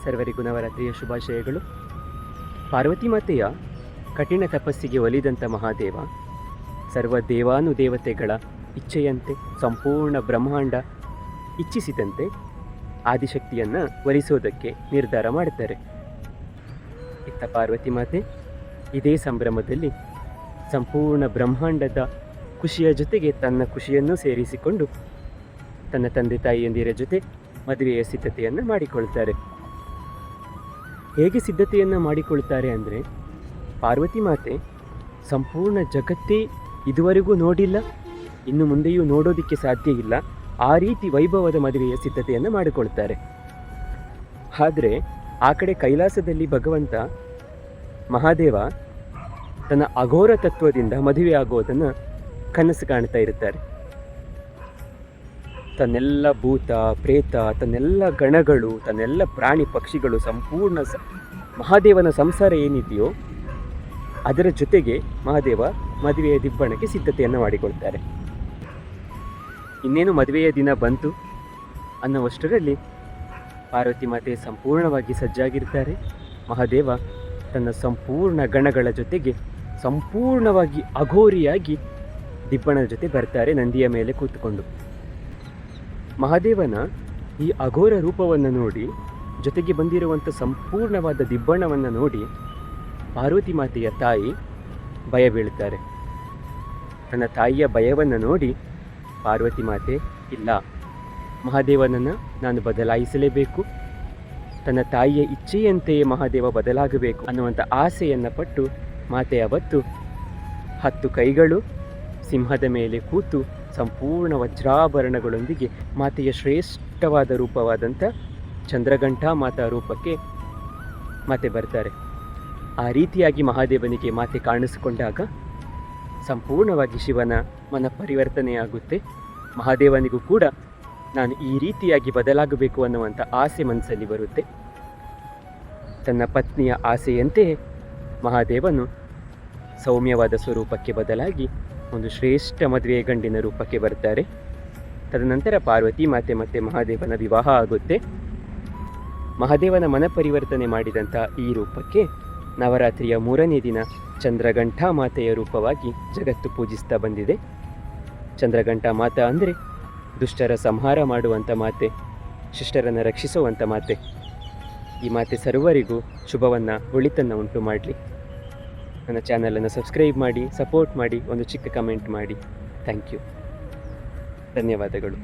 ಸರ್ವರಿಗೂ ನವರಾತ್ರಿಯ ಶುಭಾಶಯಗಳು. ಪಾರ್ವತಿ ಮಾತೆಯ ಕಠಿಣ ತಪಸ್ಸಿಗೆ ಒಲಿದಂಥ ಮಹಾದೇವ ಸರ್ವ ದೇವಾನುದೇವತೆಗಳ ಇಚ್ಛೆಯಂತೆ ಸಂಪೂರ್ಣ ಬ್ರಹ್ಮಾಂಡ ಇಚ್ಛಿಸಿದಂತೆ ಆದಿಶಕ್ತಿಯನ್ನು ಒಲಿಸೋದಕ್ಕೆ ನಿರ್ಧಾರ ಮಾಡುತ್ತಾರೆ. ಇತ್ತ ಪಾರ್ವತಿ ಮಾತೆ ಇದೇ ಸಂಭ್ರಮದಲ್ಲಿ ಸಂಪೂರ್ಣ ಬ್ರಹ್ಮಾಂಡದ ಖುಷಿಯ ಜೊತೆಗೆ ತನ್ನ ಖುಷಿಯನ್ನು ಸೇರಿಸಿಕೊಂಡು ತನ್ನ ತಂದೆ ತಾಯಿಯಂದಿರ ಜೊತೆ ಮದುವೆಯ ಸಿದ್ಧತೆಯನ್ನು ಮಾಡಿಕೊಳ್ತಾರೆ. ಹೇಗೆ ಸಿದ್ಧತೆಯನ್ನು ಮಾಡಿಕೊಳ್ತಾರೆ ಅಂದರೆ, ಪಾರ್ವತಿ ಮಾತೆ ಸಂಪೂರ್ಣ ಜಗತ್ತೇ ಇದುವರೆಗೂ ನೋಡಿಲ್ಲ, ಇನ್ನು ಮುಂದೆಯೂ ನೋಡೋದಕ್ಕೆ ಸಾಧ್ಯ ಇಲ್ಲ, ಆ ರೀತಿ ವೈಭವದ ಮದುವೆಯ ಸಿದ್ಧತೆಯನ್ನು ಮಾಡಿಕೊಳ್ತಾರೆ. ಆದರೆ ಆ ಕಡೆ ಕೈಲಾಸದಲ್ಲಿ ಭಗವಂತ ಮಹಾದೇವ ತನ್ನ ಅಘೋರ ತತ್ವದಿಂದ ಮದುವೆ ಆಗೋದನ್ನು ಕನಸು ಕಾಣ್ತಾ ಇರ್ತಾರೆ. ತನ್ನೆಲ್ಲ ಭೂತ ಪ್ರೇತ, ತನ್ನೆಲ್ಲ ಗಣಗಳು, ತನ್ನೆಲ್ಲ ಪ್ರಾಣಿ ಪಕ್ಷಿಗಳು, ಸಂಪೂರ್ಣ ಮಹಾದೇವನ ಸಂಸಾರ ಏನಿದೆಯೋ ಅದರ ಜೊತೆಗೆ ಮಹಾದೇವ ಮದುವೆಯ ದಿಬ್ಬಣಕ್ಕೆ ಸಿದ್ಧತೆಯನ್ನು ಮಾಡಿಕೊಳ್ತಾರೆ. ಇನ್ನೇನು ಮದುವೆಯ ದಿನ ಬಂತು ಅನ್ನುವಷ್ಟರಲ್ಲಿ ಪಾರ್ವತಿ ಮಾತೆ ಸಂಪೂರ್ಣವಾಗಿ ಸಜ್ಜಾಗಿರ್ತಾರೆ. ಮಹಾದೇವ ತನ್ನ ಸಂಪೂರ್ಣ ಗಣಗಳ ಜೊತೆಗೆ ಸಂಪೂರ್ಣವಾಗಿ ಅಘೋರಿಯಾಗಿ ದಿಬ್ಬಣದ ಜೊತೆ ಬರ್ತಾರೆ, ನಂದಿಯ ಮೇಲೆ ಕೂತ್ಕೊಂಡು. ಮಹಾದೇವನ ಈ ಅಘೋರ ರೂಪವನ್ನು ನೋಡಿ, ಜೊತೆಗೆ ಬಂದಿರುವಂಥ ಸಂಪೂರ್ಣವಾದ ದಿಬ್ಬಣವನ್ನು ನೋಡಿ ಪಾರ್ವತಿ ಮಾತೆಯ ತಾಯಿ ಭಯ ಬೀಳ್ತಾರೆ. ತನ್ನ ತಾಯಿಯ ಭಯವನ್ನು ನೋಡಿ ಪಾರ್ವತಿ ಮಾತೆ, ಇಲ್ಲ, ಮಹಾದೇವನನ್ನು ನಾನು ಬದಲಾಯಿಸಲೇಬೇಕು, ತನ್ನ ತಾಯಿಯ ಇಚ್ಛೆಯಂತೆಯೇ ಮಹಾದೇವ ಬದಲಾಗಬೇಕು ಅನ್ನುವಂಥ ಆಸೆಯನ್ನು ಪಟ್ಟು ಮಾತೆ ಅವತ್ತು 10 ಕೈಗಳು ಸಿಂಹದ ಮೇಲೆ ಕೂತು ಸಂಪೂರ್ಣ ವಜ್ರಾಭರಣಗಳೊಂದಿಗೆ ಮಾತೆಯ ಶ್ರೇಷ್ಠವಾದ ರೂಪವಾದಂಥ ಚಂದ್ರಘಂಟಾ ಮಾತಾ ರೂಪಕ್ಕೆ ಮಾತೆ ಬರ್ತಾರೆ. ಆ ರೀತಿಯಾಗಿ ಮಹಾದೇವನಿಗೆ ಮಾತೆ ಕಾಣಿಸಿಕೊಂಡಾಗ ಸಂಪೂರ್ಣವಾಗಿ ಶಿವನ ಮನ ಪರಿವರ್ತನೆಯಾಗುತ್ತೆ. ಮಹಾದೇವನಿಗೂ ಕೂಡ ನಾನು ಈ ರೀತಿಯಾಗಿ ಬದಲಾಗಬೇಕು ಅನ್ನುವಂಥ ಆಸೆ ಮನಸ್ಸಲ್ಲಿ ಬರುತ್ತೆ. ತನ್ನ ಪತ್ನಿಯ ಆಸೆಯಂತೆ ಮಹಾದೇವನು ಸೌಮ್ಯವಾದ ಸ್ವರೂಪಕ್ಕೆ ಬದಲಾಗಿ ಒಂದು ಶ್ರೇಷ್ಠ ಮದುವೆ ಗಂಡಿನ ರೂಪಕ್ಕೆ ಬರ್ತಾರೆ. ತದನಂತರ ಪಾರ್ವತಿ ಮಾತೆ ಮತ್ತು ಮಹಾದೇವನ ವಿವಾಹ ಆಗುತ್ತೆ. ಮಹಾದೇವನ ಮನ ಪರಿವರ್ತನೆ ಮಾಡಿದಂಥ ಈ ರೂಪಕ್ಕೆ ನವರಾತ್ರಿಯ 3ನೇ ದಿನ ಚಂದ್ರಘಂಟಾ ಮಾತೆಯ ರೂಪವಾಗಿ ಜಗತ್ತು ಪೂಜಿಸ್ತಾ ಬಂದಿದೆ. ಚಂದ್ರಘಂಟಾ ಮಾತಾ ಅಂದರೆ ದುಷ್ಟರ ಸಂಹಾರ ಮಾಡುವಂಥ ಮಾತೆ, ಶಿಷ್ಟರನ್ನು ರಕ್ಷಿಸುವಂಥ ಮಾತೆ. ಈ ಮಾತೆ ಸರ್ವರಿಗೂ ಶುಭವನ್ನು, ಒಳಿತನ್ನು ಉಂಟು ಮಾಡಲಿ. ನನ್ನ ಚಾನಲನ್ನು ಸಬ್ಸ್ಕ್ರೈಬ್ ಮಾಡಿ, ಸಪೋರ್ಟ್ ಮಾಡಿ, ಒಂದು ಚಿಕ್ಕ ಕಮೆಂಟ್ ಮಾಡಿ. Thank you. ಧನ್ಯವಾದಗಳು.